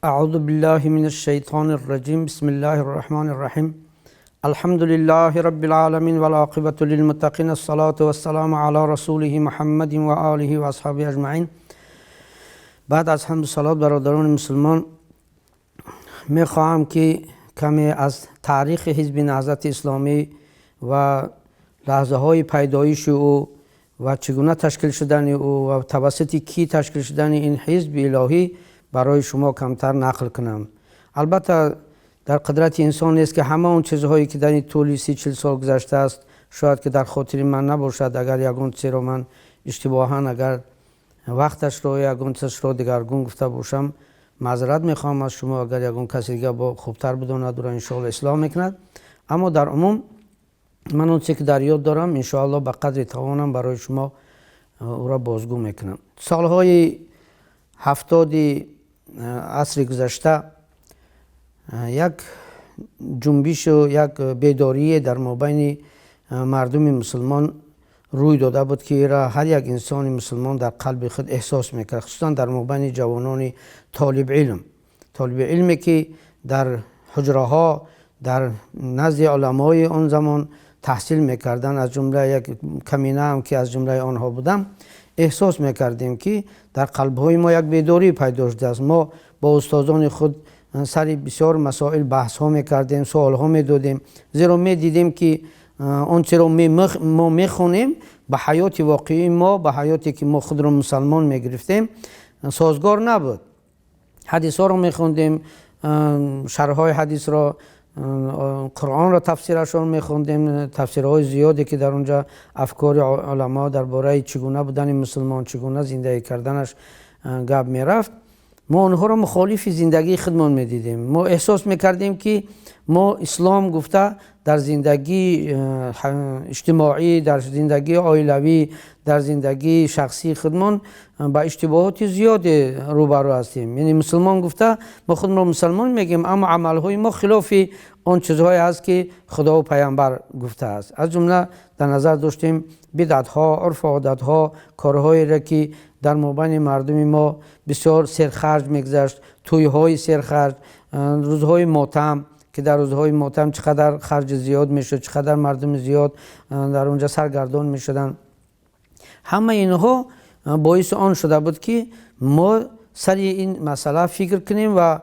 اعوذ بالله من الشیطان الرجیم بسم الله الرحمن الرحیم الحمد لله رب العالمین والعاقبة للمتقین الصلاة والسلام علی رسوله محمد و آله و اصحابه اجمعین. بعد از حمد و صلات برادران مسلمان، میخواهم که کمی از تاریخ حزب نهضت اسلامی و لحظه های پیدایش او و چگونه تشکیل شدن او و توسط کی تشکیل شدن این حزب الهی برای شما کمتر نقل کنم. البته در قدرت انسان است که همه اون چیزهایی که در این طول 30-40 سال گذشته است شاید که در خاطر من نباشد. اگر یگان چیزی را من اشتباها اگر وقتش را یگان چیزش را دگرگون گفته باشم معذرت میخوام از شما. اگر یگان کسی دیگه با خوبتر بداند و ان شاء الله اصلاح میکند، اما در عموم من اون چیزی که در یاد دارم ان شاء الله به قدر توانم برای شما او را بازگو میکنم. سالهای 70 عصر گذشته یک جنبش و یک بیداری در مابین مردم مسلمان روی داده بود که را هر یک انسان مسلمان در قلب خود احساس میکرد، خصوصا در مابین جوانان طالب علمی که در حجره ها در نزد علمای آن زمان تحصیل میکردن، از جمله یک کمینه هم که از جمله آنها بودم. احساس میکردیم که در قلب های ما یک بیداری پیدا شده است. ما با استادان خود سر بسیار مسائل بحث ها میکردیم، سوال ها میدادیم، زیرا میدیدیم که آنچه را ما میخونیم به حیات واقعی ما، به حیاتی که ما خود را مسلمان میگرفتیم سازگار نبود. حدیث ها را میخوندیم، شرح های حدیث را، قرآن را تفسیرش را میخوندیم، تفسیرهای زیادی که در اونجا افکار علما درباره چگونه بودن مسلمان، چگونه زندگی کردنش گپ میرفت. ما اونها را مخالف زندگی خودمان میدیدیم. ما احساس میکردیم که ما اسلام گفته در زندگی اجتماعی، در زندگی عائلوی، در زندگی شخصی خودمان با اشتباهات زیاد روبرو هستیم. یعنی مسلمان گفته ما خود را مسلمان میگیم، اما عملهای ما خلاف آن چیزهایی است که خدا و پیامبر گفته است. از جمله در نظر داشتیم بدعت ها، عرف و عادت ها، کارهایی را که در مابین مردم ما بسیار سرخرج میگذشت، توی های سرخرج، روزهای ماتم که در روزهای ماتم چقدر خرج زیاد میشد، چقدر مردم زیاد در اونجا سرگردان میشدن. همه اینها باعث آن شده بود که ما سر این مسئله فکر کنیم و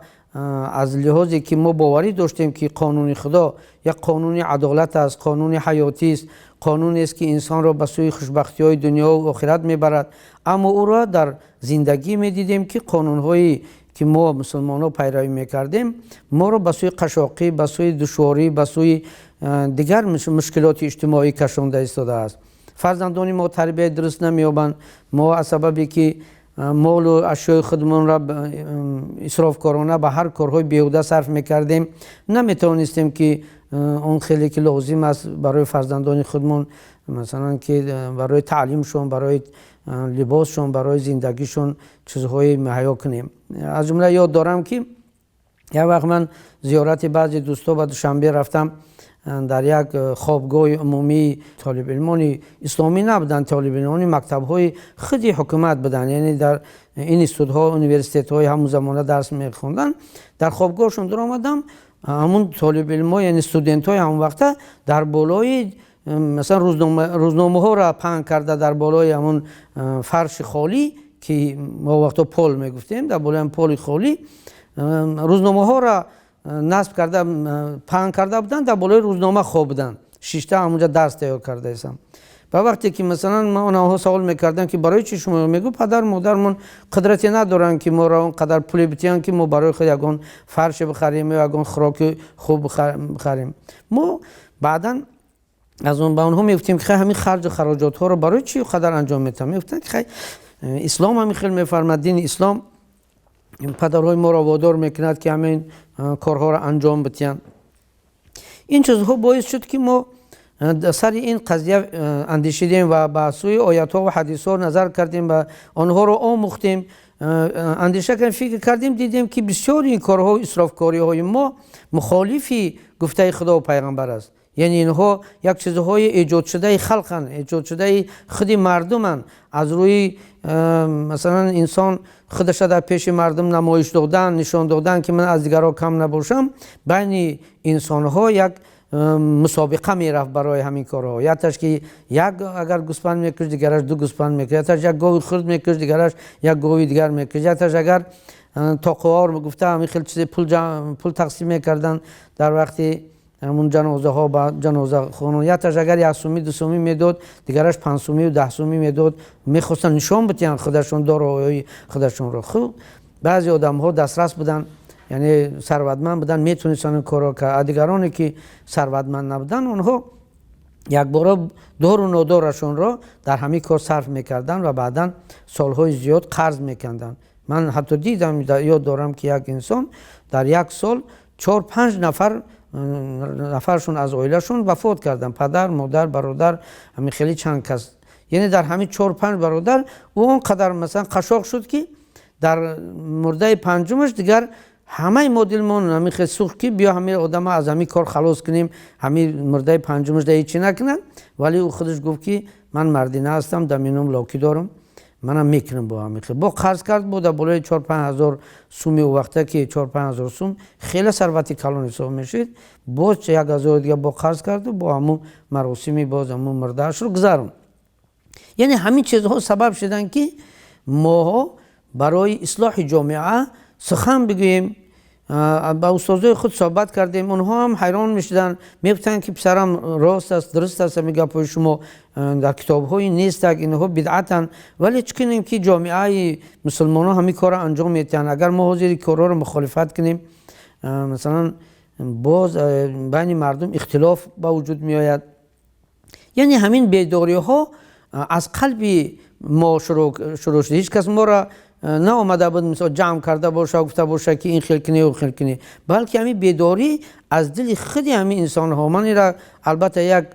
از لحاظی که ما باوری داشتیم که قانون خدا یک قانون عدالت است، قانون حیاتی است، قانونی است که انسان را به سوی خوشبختی های دنیا و آخرت میبرد، اما او را در زندگی میدیدیم که قانون هایی که ما مسلمان ها پیروی میکردیم ما را به سوی قشاقی، به سوی دشواری، به سوی دیگر مشکلات اجتماعی کشانده ایستاده است. فرزندان ما تربیت درست نمییابند. ما از سببی که مال و اشیاء خودمان را اسراف کارانه به هر کارهای بیهوده صرف میکردیم، نمیتوانستیم که اون خیلی که لازم است برای فرزندان خودمان، مثلا که برای تعلیمشون، برای لباسشون، برای زندگیشون چیزهای مهیا کنیم. از جمله یاد دارم که یک وقت من زیارت بعضی دوستا به دوشنبه رفتم در یک خوابگاه عمومی. طالب علمان اسلامی نبودن، طالب علمان مکتب های خودی حکومت بودن، یعنی در این استودها یونیورسیته های همون زمانه درس میخوندن. در خوابگاهشون در آمدم، همون طالب علما یعنی استودنت های همون وقته در بالای مثلا روزنامه ها را پهن کرده در بالای همون فرش خالی که ما وقتا پل میگفتیم، در بالای پل خالی روزنامه ها را نصب کرده پهن کرده بودن، در بالای روزنامه خوابیدن. 6 تا همونجا درس تیار کرده ایستم. و وقتی که مثلا ما اونها سوال میکردن که برای چی شما، میگو پدر مادرمون قدرتی ندارن که ما را اونقدر پول بدن که ما برای خود یگان فرش بخریم یا یگان خوراک خوب بخریم. ما بعدا از اون به اونها میگفتیم که همین خرج و خراجات ها رو برای چی قدر انجام میتن؟ میگفتن که اسلام هم خیلی میفرماد، دین اسلام پدرهای ما را وادار میکند که همین کارها را انجام بدن. این چیزها باعث شد که ما سر این قضیه اندیشیدیم و به سوی آیات ها و حدیث ها نظر کردیم و آنها را آموختیم، اندیشه کردیم، فکر کردیم، دیدیم که بسیار این کارها و اسرافکاری های ما مخالفی گفته خدا و پیغمبر است. یعنی اینها یک چیزهای ایجاد شده خلقن، ایجاد شده خود مردمن. از روی مثلا انسان خودش در پیش مردم نمایش دادن، نشان دادن که من از دیگرها کم نباشم. بین انسان ها یک مسابقه میرفت برای همین کارها. یادش که یک اگر گوسفند میکشه دیگرش دو گوسفند میکشه، یادش یک گاوی خرد میکشه دیگرش یک گاوی دیگر میکشه، یادش اگر تاقوار گفته همین خیلی چیز پول تقسیم میکردن در وقتی همون جنازه ها با جنازه خانون. یادش اگر یک سومی دو سومی میداد دیگرش 5 سومی و 10 سومی میداد، میخواستن نشان بدن خودشون دارایی خودشون رو. خوب بعضی آدم ها دسترس بودن، یعنی ثروتمند بودن، میتونستن کارا که دیگرانی که ثروتمند نبودن اونها یک بار دار و نادارشون را در همین کار صرف میکردن و بعدا سالهای زیاد قرض میکردن. من حتی دیدم، یاد دارم که یک انسان در یک سال 4-5 نفرشون از عائلهشون وفات کردن، پدر، مادر، برادر، همین خیلی چند کس. یعنی در همین 4-5 برادر او اونقدر مثلا قشاق شد که در مرده پنجمش دیگر همه مدل من همین خیلی سوخت که بیا همین آدم از همین کار خلاص کنیم، همین مرده پنجمش دیگه چی نکنن. ولی او خودش گفت که من مردی هستم، دمینم لاکی دارم، منم میکنم با همین خیلی. با قرض کرد بود بالای 4-5 هزار سومی، و وقتی که 4-5 هزار سوم خیلی ثروتی کلان حساب میشد. باز 1 هزار دیگه با قرض کرد و با همون مراسمی باز همون مردهاش رو گذارم. یعنی همین چیزها سبب شدن که ما برای اصلاح جامعه سخن بگوییم. با استادای خود صحبت کردیم، اونها هم حیران میشدن، میگفتن که پسرم راست است، درست است، میگه پای شما در کتاب های نیست که اینها بدعتن. ولی چه کنیم که جامعه مسلمان ها همین کار انجام میدن. اگر ما حاضر کارا رو مخالفت کنیم، مثلا باز بین مردم اختلاف با وجود میآید. یعنی همین بیداری ها از قلب ما شروع شده. هیچ کس ما را نه آمده بود مثلا جمع کرده باشه و گفته باشه که این خیل کنی و خیل کنی، بلکه همین بیداری از دل خود همین انسان ها. من را البته یک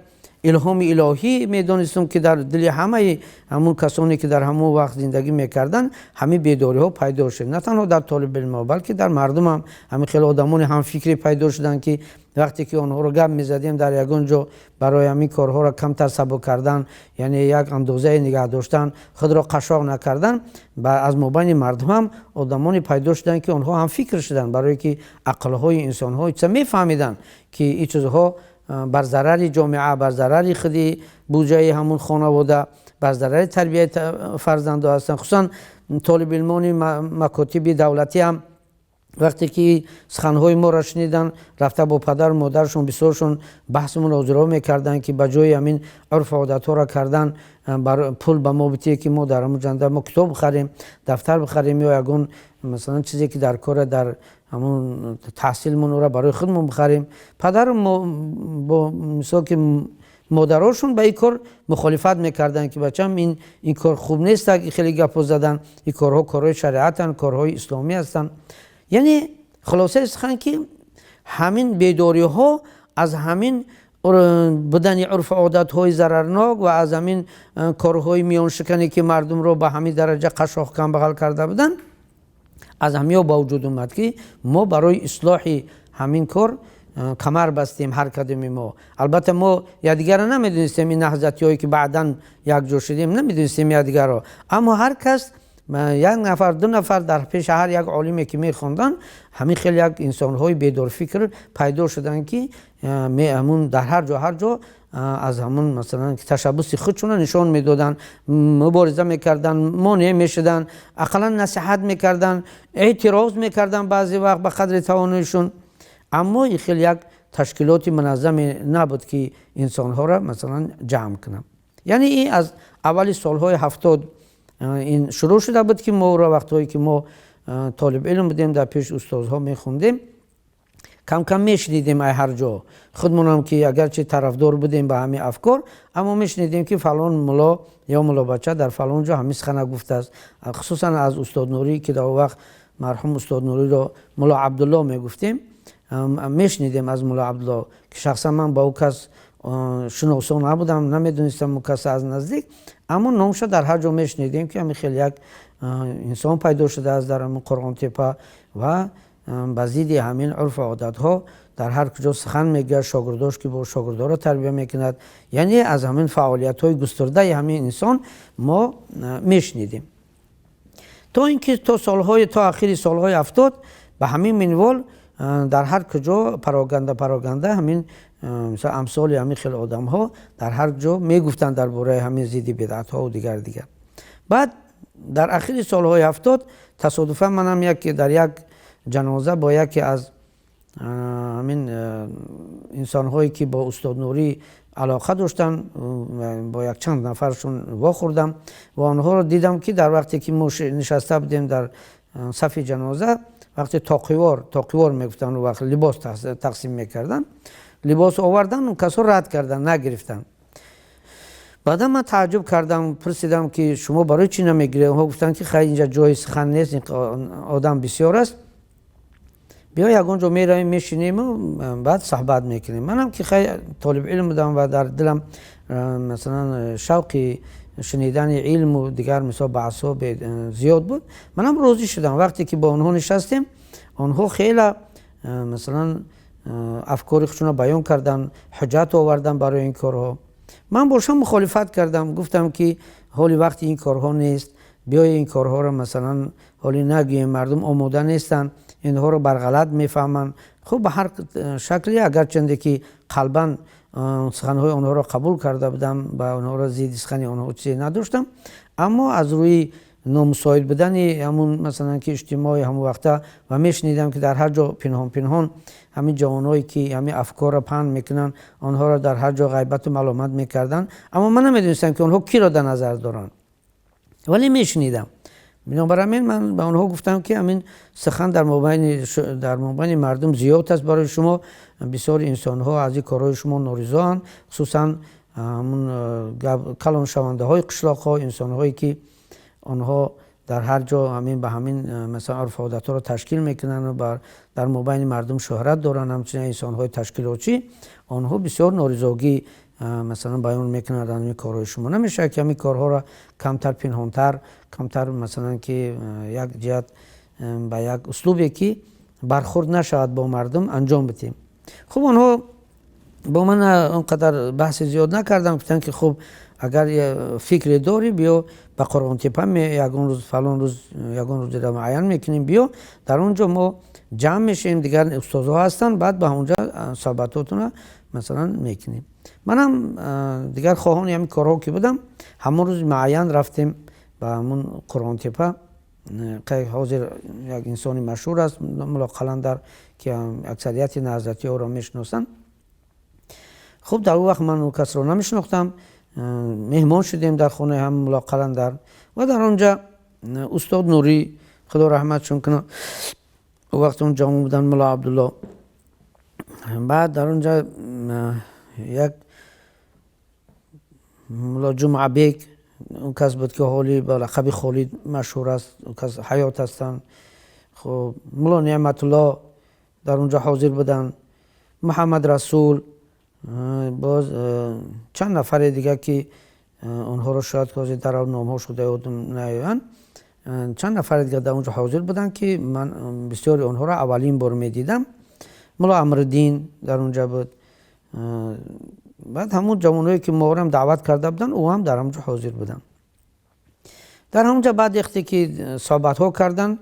الهام الهی میدانستم که در دل همه همون کسانی که در همون وقت زندگی میکردن همین بیداری ها پیدا شد. نه تنها در طالب علم ها بلکه در مردم هم همین خیلی آدمان هم فکری پیدا شدن که وقتی که اونها رو گپ میزدیم در یگان جا برای همین کارها را کمتر سبک کردن، یعنی یک اندازه نگه داشتن، خود را قشاق نکردن، و از مابین مردم هم آدمانی پیدا شدن که اونها هم فکر شدن، برای که عقلهای انسان ها چه میفهمیدن که این چیزها بر ضرر جامعه، بر ضرر خودی بودجه همون خانواده، بر ضرر تربیت فرزندان هستن. خصوصا طالب علمان مکاتب دولتی هم وقتی که سخنهای ما را شنیدن رفته با پدر و مادرشون بسیارشون بحث مناظره میکردن که بجای همین عرف و عادت ها را کردن بر پول به ما بتیه که ما در همون جنده ما کتاب بخریم، دفتر بخریم، یا یگون مثلا چیزی که در کار در همون تحصیل من را برای خودمون بخریم. پدر با مثال که مادراشون به این کار مخالفت میکردن که بچه‌م این کار خوب نیست، که خیلی گپ زدن، این کارها کارهای شریعتن، کارهای اسلامی هستن. یعنی خلاصه سخن که همین بیداری ها از همین بدن عرف عادت های ضررناک و از همین کارهای میان شکنی که مردم رو به همین درجه قشاق کم بغل کرده بودن، از همین با وجود اومد که ما برای اصلاح همین کار کمر بستیم هر کدوم ما. البته ما یادگار نمیدونستیم، این نهضتی هایی که بعداً یک جور شدیم نمیدونستیم یادگار ها، اما هر کس یک نفر دو نفر در پیش هر یک عالمی که میخوندن همین خیلی یک انسان های بیدار فکر پیدا شدن که همون در هر جا از همون مثلا تشبس خودشون نشان میدادن، مبارزه میکردن، مانع میشدن، اقلا نصیحت میکردن، اعتراض میکردن بعضی وقت به قدر توانشون. اما این خیلی یک تشکیلات منظم نبود که انسان ها را مثلا جمع کنن. یعنی این از اولی سالهای 70 این شروع شده بود که ما را وقتایی که ما طالب علم بودیم در پیش استادها میخوندیم کم کم میشنیدیم هر جا. خودمون هم که اگرچه طرفدار بودیم به همین افکار، اما میشنیدیم که فلان ملا یا ملا بچه در فلان جا همین سخن گفته است. خصوصا از استاد نوری که در وقت مرحوم استاد نوری را ملا عبدالله میگفتیم، میشنیدیم از ملا عبدالله که شخصا من با او کس شناسان نبودم، نمیدونستم کس از نزدیک، اما نامش در هر جا میشنیدیم که همین خیلی یک انسان پیدا شده از در همون قرآن تپه و با ضد همین عرف و عادت ها در هر کجا سخن میگه، شاگرداش که با شاگردا را تربیت میکند، یعنی از همین فعالیت های گسترده همین انسان ما میشنیدیم. تا اینکه تا آخر سالهای 70 به همین منوال در هر کجا پراگنده همین مثلا امثال همین خیلی آدم ها در هر جا میگفتن درباره همین ضد بدعت ها و دیگر. بعد در آخر سالهای 70 تصادفا منم در یک جنازه با یکی از همین انسان هایی که با استاد نوری علاقه داشتن با یک چند نفرشون واخوردم و آنها رو دیدم که در وقتی که ما نشسته بودیم در صف جنازه، وقتی تاقیوار میگفتن و وقت لباس تقسیم میکردن، لباس آوردن و کسا رد کردن، نگرفتن. بعدا من تعجب کردم، پرسیدم که شما برای چی نمیگیره؟ اونها گفتن که خیلی اینجا جای سخن نیست، آدم بسیار است، بیا یگانجا میرویم میشینیم و بعد صحبت میکنیم. منم که خیلی طالب علم بودم و در دلم مثلا شوقی شنیدن علم و دیگر مثلا بحثا زیاد بود، منم راضی شدم. وقتی که با آنها نشستیم، آنها خیلی مثلا افکار خودشون بیان کردن، حجت آوردن برای این کارها. من باشم مخالفت کردم، گفتم که حالی وقتی این کارها نیست، بیای این کارها رو مثلا حالی نگیم، مردم آماده نیستن، اینها رو بر غلط میفهمن. خب به هر شکلی اگرچند که قلبا سخنهای آنها را قبول کرده بودم و آنها را ضد سخن آنها چیزی نداشتم، اما از روی نامساعد بودن همون مثلا که اجتماعی همون وقتا و میشنیدم که در هر جا پنهان همین جوانایی که همین افکار را پهن میکنن، آنها را در هر جا غیبت و ملامت میکردن، اما من نمیدونستم که آنها کی را در نظر دارن، ولی میشنیدم. بنابراین من به آنها گفتم که همین سخن در مابین مردم زیاد است برای شما، بسیار انسان ها از این کارهای شما نارضایند، خصوصا همون کلان شونده های قشلاق ها، انسان هایی که آنها در هر جا همین به همین مثلا عرف عادت ها را تشکیل میکنن و در مابین مردم شهرت دارن، همچنین انسان های تشکیلاتی، آنها بسیار نارضایتی مثلا بیان میکنن در این کارهای شما. نمیشه که همین کارها را کمتر پنهانتر، کمتر مثلا که یک جهت با یک اسلوبی که برخورد نشود با مردم انجام بدیم. خب آنها با من اونقدر بحث زیاد نکردم، گفتن که خب اگر یه فکر داری بیا به قرآن تپه یگان روز فلان روز یگان روز را معین میکنیم، بیا در اونجا ما جمع میشیم، دیگر استادها هستن، بعد به اونجا صحبتاتون مثلا میکنیم. منم دیگر خواهان همین کارها که بودم، همون روز معین رفتیم به همون قرآن تپه که حاضر یک انسانی مشهور است، ملا قلندر، که اکثریت نهضتی ها را میشناسن. خب در اون وقت من اون کس را نمیشناختم، مهمان شدیم در خانه هم ملا قلندر و در اونجا استاد نوری خدا رحمتشون کنه وقت اون جامع بودن، ملا عبدالله. بعد در اونجا یک ملا جمعه بیگ، اون کس بود که حالی با لقب خالد مشهور است، اون کس حیات هستن. خب ملا نعمت الله در اونجا حاضر بودن، محمد رسول، باز چند نفر دیگه که اونها رو شاید که در نام ها شده یادم نیاین، چند نفر دیگه در اونجا حاضر بودن که من بسیاری اونها رو اولین بار میدیدم. ملا امرالدین در اونجا بود. بعد همون جوانایی که ما هم دعوت کرده بودن او هم در اونجا حاضر بودن. در اونجا بعد وقتی که صحبت ها کردن،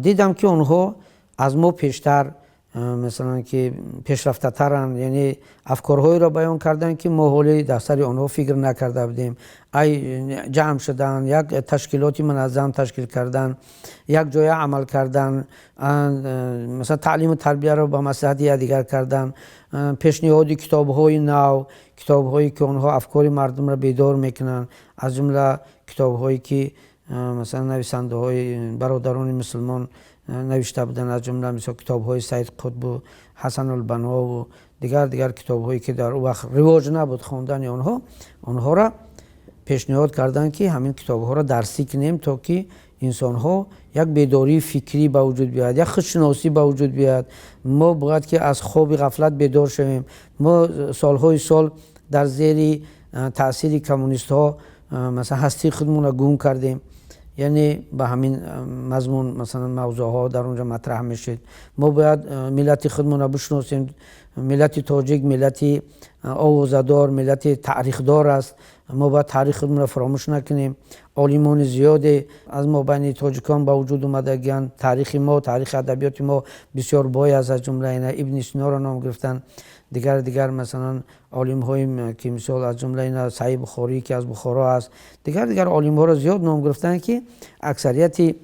دیدم که اونها از ما پیشتر مثلا که پیشرفته ترن، یعنی افکارهایی را بیان کردن که ما حالی در سر آنها فکر نکرده بودیم. جمع شدن، یک تشکیلاتی منظم تشکیل کردن، یک جای عمل کردن، مثلا تعلیم و تربیت را با مصلحت یکدیگر کردن، پیشنهاد کتاب‌های نو، کتاب‌هایی که آنها افکار مردم را بیدار میکنن، از جمله کتاب‌هایی که مثلا نویسنده‌های برادران مسلمان نوشته بودن، از جمله مثلا کتاب‌های سید قطب و حسن البنا و دیگر کتاب‌هایی که در وقت رواج نبود خواندن آنها را پیشنهاد کردن که همین کتاب‌ها را درسی کنیم تا که انسان‌ها یک بیداری فکری به وجود بیاد، یک خودشناسی به وجود بیاد. ما باید که از خواب غفلت بیدار شویم. ما سالهای سال در زیر تاثیر کمونیست‌ها مثلا هستی خودمون را گم کردیم، یعنی به همین مضمون مثلا موضوع ها در اونجا مطرح میشید. ما باید ملت خودمون رو بشناسیم. ملت تاجیک ملتی آوازه‌دار، ملت تاریخ دار است. ما باید تاریخ خودمون را فراموش نکنیم. عالمان زیادی از ما بین تاجیکان با وجود اومدگان. تاریخ ما، تاریخ ادبیات ما بسیار بای است. از جمله اینا ابن سینا را نام گرفتن. دیگر مثلا عالم های که مثال از جمله اینا صحیح بخاری که از بخارا است. دیگر عالم ها را زیاد نام گرفتن که اکثریت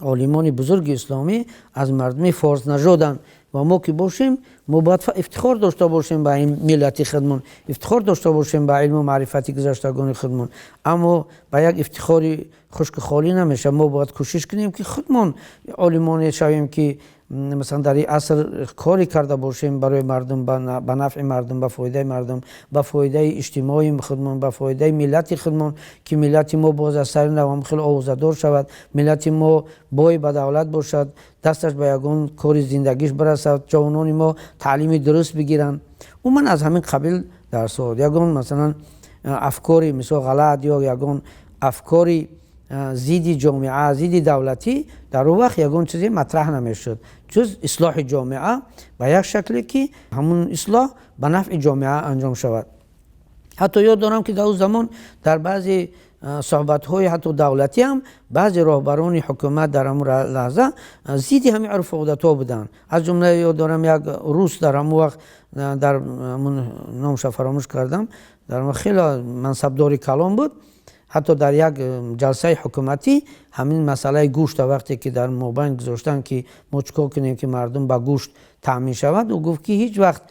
عالمان بزرگ اسلامی از مردم فارس نژادند و ما که باشیم ما باید افتخار داشته باشیم به این ملت خودمون، افتخار داشته باشیم به علم و معرفتی گذشتگان خودمون. اما به یک افتخاری خشک خالی نمیشه. ما باید کوشش کنیم که خودمون عالمان شویم که مثلا در این عصر کاری کرده باشیم برای مردم، به نفع مردم، به فایده مردم، به فایده اجتماعی خودمون، به فایده ملت خودمون، که ملت ما باز از سر نوام خیلی آوازه‌دار شود، ملت ما بای به دولت باشد، دستش به یگان کار زندگیش برسد، جوانان ما تعلیم درست بگیرن. و من از همین قبیل در سعودی یگان مثلا افکاری مثلا غلط یا یگان افکاری زیدی جامعه، زیدی دولتی در اون وقت یگان چیزی مطرح نمیشد جز اصلاح جامعه به یک شکلی که همون اصلاح به نفع جامعه انجام شود. حتی یاد دارم که در اون زمان در بعضی صحبت های حتی دولتی هم بعضی راهبران حکومت در همون لحظه زیدی همین عرف و عادت ها بودن. از جمله یاد دارم یک روس در همون وقت در همون نامش فراموش کردم، در همون خیلی منصبداری کلان بود. حتی در یک جلسه حکومتی همین مسئله گوشت وقتی که در مابین گذاشتن که ما چیکار کنیم که مردم با گوشت تامین شود، و گفت که هیچ وقت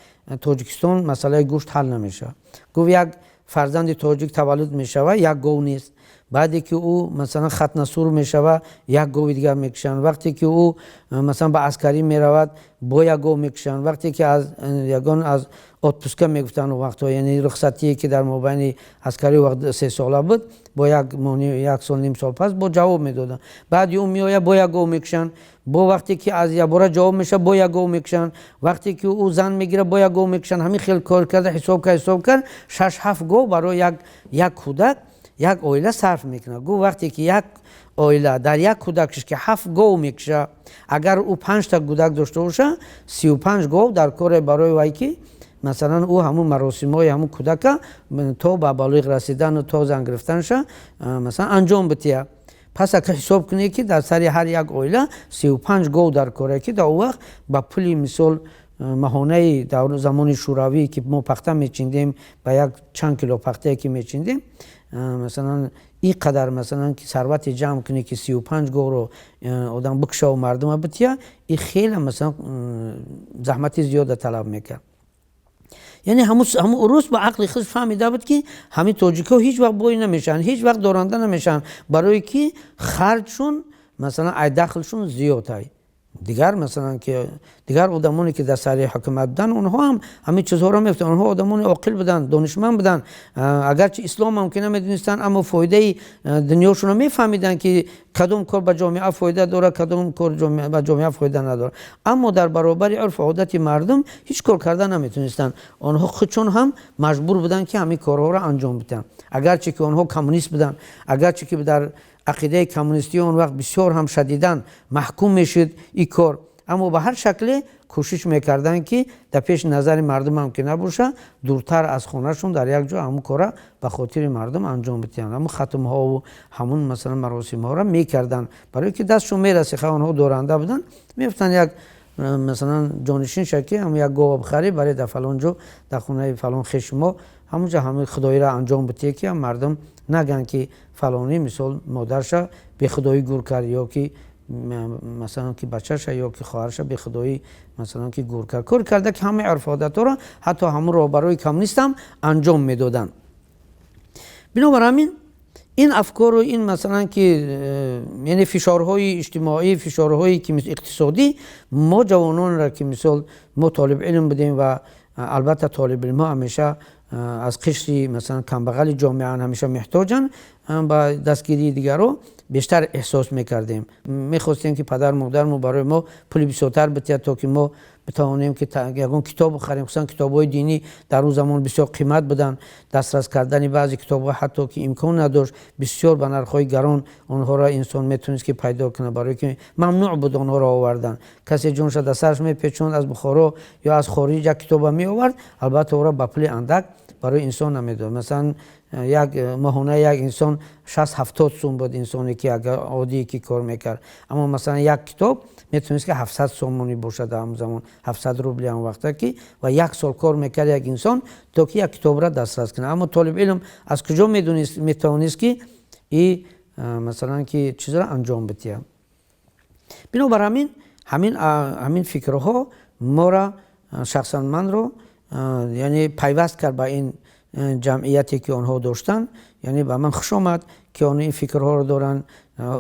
تاجیکستان مسئله گوشت حل نمیشه. گفت یک فرزند تاجیک تولد میشود یک گاو نیست، بعدی که او مثلا ختنه سور میشود یک گاو دیگر میکشن، وقتی که او مثلا به عسکری میرود با یک گاو میکشن، وقتی که از یگان از اتپوسکه میگفتن وقتا، یعنی رخصتی که در مابین عسکری وقت 3 ساله بود با یک سال نیم سال پس با جواب میدادن. بعد اون میآید با یک گاو میکشن، با وقتی که از یک بار جواب میشه با یک گاو میکشن، وقتی که او زن میگیره با یک گاو میکشن. همین خیلی کار کرده، حساب کرد 6-7 گاو برای یک کودک یک اویله صرف میکنه. گو وقتی که یک اویله در یک کودکش که 7 گاو میکشه، اگر او 5 تا کودک داشته باشه 35 گاو در کار برای وای که مثلا او همون مراسمای همون کودک تا به بالغ رسیدن و تا زن گرفتنش مثلا انجام بده. پس اگه حساب کنی که در سر هر یک اویله 35 گاو در کاره، که در وقت با پولی مثال ماهانه در زمان شوروی که ما پخته میچیندیم با یک چند کیلو پخته که میچیندیم، مثلا این قدر مثلا که ثروت جمع کنی که 35 گاو رو آدم بکشه و مردم بتیه، این خیلی مثلا زحمت زیاد طلب میکرد. یعنی همون روز با عقل خود فهمیده بود که همین تاجیک‌ها هیچ وقت بوی نمیشن، هیچ وقت دارنده نمیشن، برای که خرجشون مثلا ای دخلشون زیاده. دیگر مثلا که دیگر آدمانی که در سر حکومت بودن اونها هم همین چیزها رو میفتن. اونها آدمان عاقل بودن، دانشمند بودن، اگرچه اسلام هم که نمیدونستن اما فایده دنیاشون رو میفهمیدن که کدوم کار به جامعه فایده داره، کدوم کار به جامعه فایده نداره. اما در برابر عرف و عادت مردم هیچ کار کردن نمیتونستن. آنها خودشون هم مجبور بودن که همین کارها رو انجام بدن، اگرچه که آنها کمونیست بودن، اگرچه که در عقیده کمونیستی اون وقت بسیار هم شدیداً محکوم میشد این کار، اما به هر شکل کوشش میکردن که در پیش نظر مردم هم که نباشه، دورتر از خونهشون در یک جا همون کارا به خاطر مردم انجام بدن. اما ختم ها و همون مثلا مراسم ها را میکردن برای که دستشون میرسه. اونها دورنده بودن، میفتن یک مثلا جانشین شکی هم یک گاو بخری برای در فلان جا در خونه فلان خشما همونجا همه خدایی را انجام بده که مردم نگن که فلانی مثال مادرش به خدایی گور کرد، یا که مثلا که بچه‌ش یا که خواهرش به خدایی مثلا که گور کرد. کار کرده که همه عرف عادت را حتی همون را برای کمونیست هم انجام میدادن. بنابراین این افکار و این مثلا که یعنی فشارهای اجتماعی، فشارهایی که اقتصادی، ما جوانان را که مثال ما طالب علم بودیم و البته طالب علم ها همیشه از قشری مثلا کمبغل جامعه همیشه محتاجن، با دستگیری دیگر رو بیشتر احساس میکردیم. میخواستیم که پدر مادرمون برای ما پول بیشتر بده تا که ما بتوانیم که یگان کتاب بخریم. خصوصا کتاب‌های دینی در اون زمان بسیار قیمت بودن. دسترس کردن بعضی کتاب‌ها حتی که امکان نداشت، بسیار به نرخ‌های گران آنها را انسان میتونست که پیدا کنه، برای که ممنوع بود آنها را آوردن. کسی جونش در سرش میپیچوند از بخارا یا از خارج یک کتاب می آورد، البته او را با پول اندک برای انسان نمیداد. مثلا یک ماهانه یک انسان 60-70 سوم بود، انسانی که اگر عادی که کار میکرد. اما مثلا یک کتاب میتونست که 700 سومونی باشد در زمان، 700 روبلی هم وقتا که، و یک سال کار میکرد یک انسان تا که یک کتاب را دسترس کنه. اما طالب علم از کجا میتونست که این مثلا که چیز را انجام بده؟ بنابراین همین فکرها ما را، شخصا من رو، یعنی پیوست کرد با این جمعیتی که آنها داشتن. یعنی به من خوش آمد که آنها این فکرها رو دارن.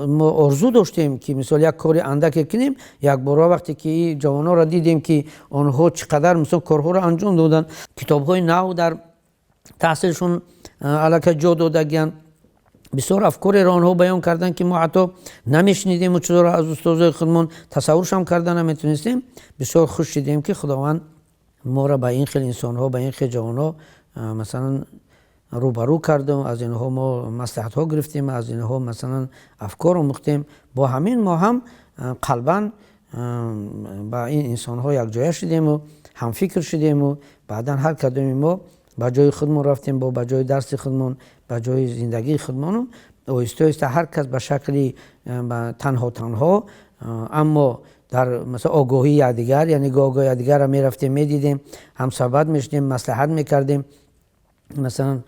ما آرزو داشتیم که مثلا یک کاری اندک کنیم. یک بار وقتی که جوانان را دیدیم که آنها چقدر مثلا کارها را انجام دادن، کتاب‌های نو در تحصیلشون علاقه جا دادگیان، بسیار افکار را آنها بیان کردن که ما حتی نمیشنیدیم و چطور از استادای خودمون تصورش هم کردن نمیتونستیم. بسیار خوش شدیم که خداوند ما را به این خیلی انسان‌ها، به این خیلی جوان‌ها مثلا روبرو کردم. از اینها ما مصلحت ها گرفتیم، از اینها مثلا افکار رو مختیم. با همین ما هم قلباً با این انسان ها یک جای شدیم و هم فکر شدیم و بعدا هر کدوم ما به جای خودمون رفتیم، با به جای درس خودمون، به جای زندگی خودمون، آهسته آهسته هر کس به شکلی تنها اما در مثلا آگاهی یکدیگر، یعنی آگاهی یکدیگر را می رفتیم می دیدیم، هم صحبت می شدیم، مصلحت می کردیم، مثلا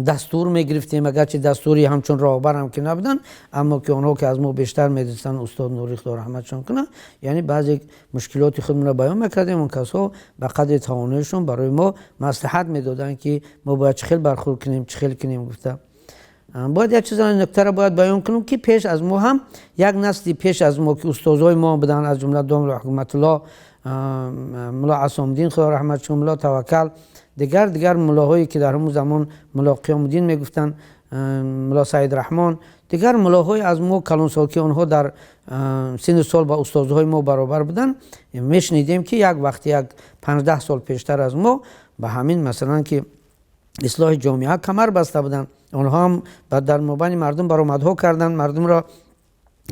دستور می گرفتیم. اگرچه دستوری همچون راهبر هم که نبودن، اما که آنها که از ما بیشتر می دونستن، استاد نوری خدا رحمتشون کنه، یعنی بعضی مشکلات خودمون را بیان میکردیم. اون کسا به قدر تواناییشون برای ما مصلحت می دادن که ما باید چه خیل برخورد کنیم، چه خیل کنیم. گفتم باید یک چیز نکته را باید بیان کنم که پیش از ما هم یک نسلی پیش از ما که استادای ما بودن، از جمله دامل حکمت الله، ملا عصام الدین خدا رحمتشون، ملا توکل، دیگر ملاهایی که در همون زمان ملا قیام الدین میگفتن، ملا سعید رحمان، دیگر ملاهای از ما کلانسال که آنها در سن سال با استادهای ما برابر بودن، میشنیدیم که یک وقتی یک 15 سال پیشتر از ما به همین مثلا که اصلاح جامعه کمر بسته بودن. آنها هم در مابین مردم برآمدها کردن، مردم را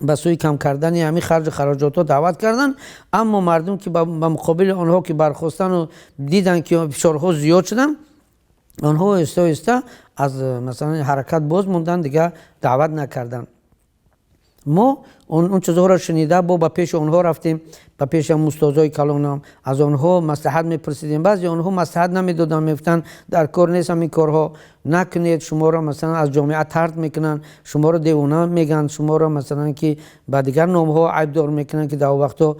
به سوی کم کردن همین خراجات ها دعوت کردن. اما مردم که به مقابل آنها که برخواستن و دیدن که فشارها زیاد شدن، آنها آهسته آهسته از مثلا حرکت باز موندن، دیگه دعوت نکردن. ما اون چیزها را شنیده با پیش آنها رفتیم، با پیش استادای کلانم، از آنها مصلحت میپرسیدیم. بعضی آنها مصلحت نمیدادن، میگفتن در کار نیست همین کارها نکنید، شما را مثلا از جامعه طرد میکنن، شما را دیوانه میگن، شما را مثلا که با دیگر نامها عیبدار میکنن که در وقتا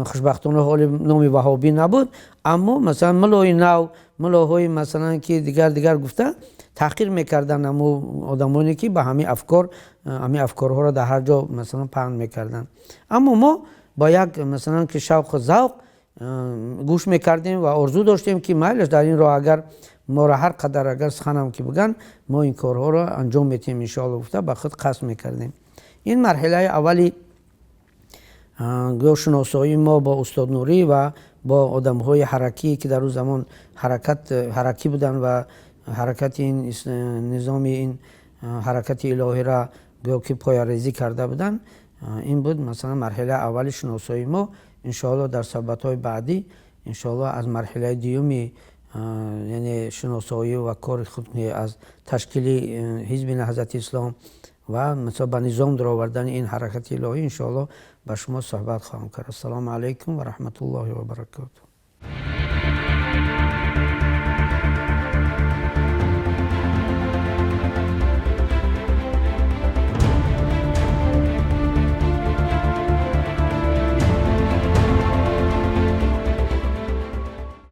خوشبختانه حال نام وهابی نبود. اما مثلا ملای نو، ملاهای مثلا که دیگر گفته تحقیر میکردن، اما آدمانی که به همین افکارها را در هر جا مثلا پهن میکردن. اما ما با یک مثلا که شوق و ذوق گوش میکردیم و آرزو داشتیم که میلش در این راه اگر ما را هر قدر اگر سخنم که بگن ما این کارها را انجام میتیم ان شاء الله گفته به خود قصد میکردیم. این مرحله اولی شناسایی ما با استاد نوری و با آدم‌های حرکی که در اون زمان حرکی بودن و حرکت این نظام این حرکت الهی را که پایه‌ریزی کرده بودن، این بود مثلا مرحله اول شناسایی ما. ان شاء الله در صحبت‌های بعدی ان شاء الله از مرحله دیومی یعنی شناسایی و کار خود از تشکیل حزب نهضت اسلام و مثلا به نظام در آوردن این حرکت الهی ان شاء الله با شما صحبت خواهم کرد. السلام علیکم و رحمت الله و برکاته.